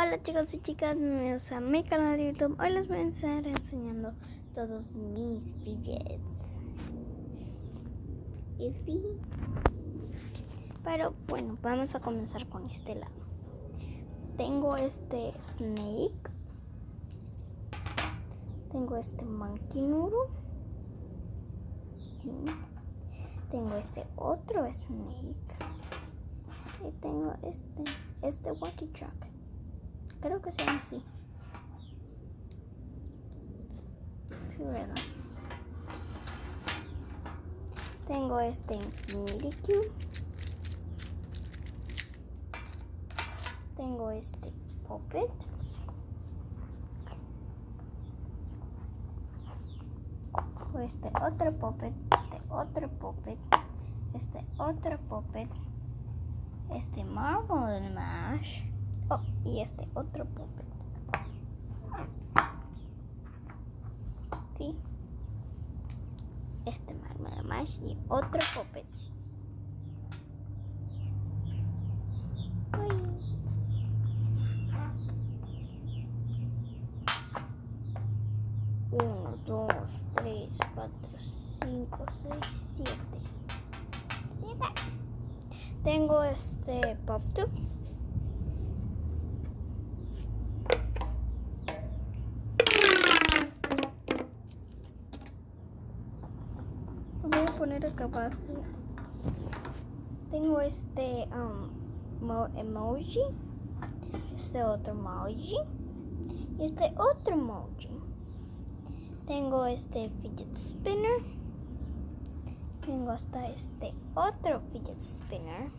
Hola chicos y chicas, bienvenidos a mi canal de YouTube. Hoy les voy a estar enseñando todos mis fidgets. Y sí. Pero bueno, vamos a comenzar con este lado. Tengo este Snake. Tengo este Monkey Noodle. Tengo este otro Snake. Y tengo este Wacky Truck. Creo que se llama así. Sí, ¿verdad? Tengo este Infinity Cube. Tengo este Puppet. Este otro Puppet. Este otro Puppet. Este otro Puppet. Este Marble Mash. Oh, y este otro Puppet. ¿Sí? Este Marble Mash y otro Puppet. Uy. Uno, dos, tres, cuatro, cinco, seis, siete. Tengo este Pop Tube. Voy a poner acá abajo. Tengo este emoji. Este otro emoji. Y este otro emoji. Tengo este fidget spinner. Tengo hasta este otro fidget spinner.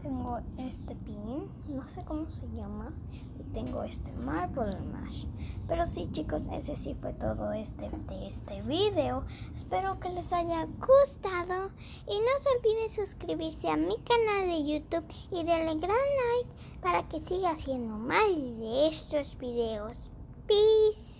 Tengo este pin, no sé cómo se llama. Y tengo este Marble Mash. Pero sí, chicos, ese sí fue todo de este video. Espero que les haya gustado. Y no se olviden suscribirse a mi canal de YouTube y darle gran like para que siga haciendo más de estos videos. Peace.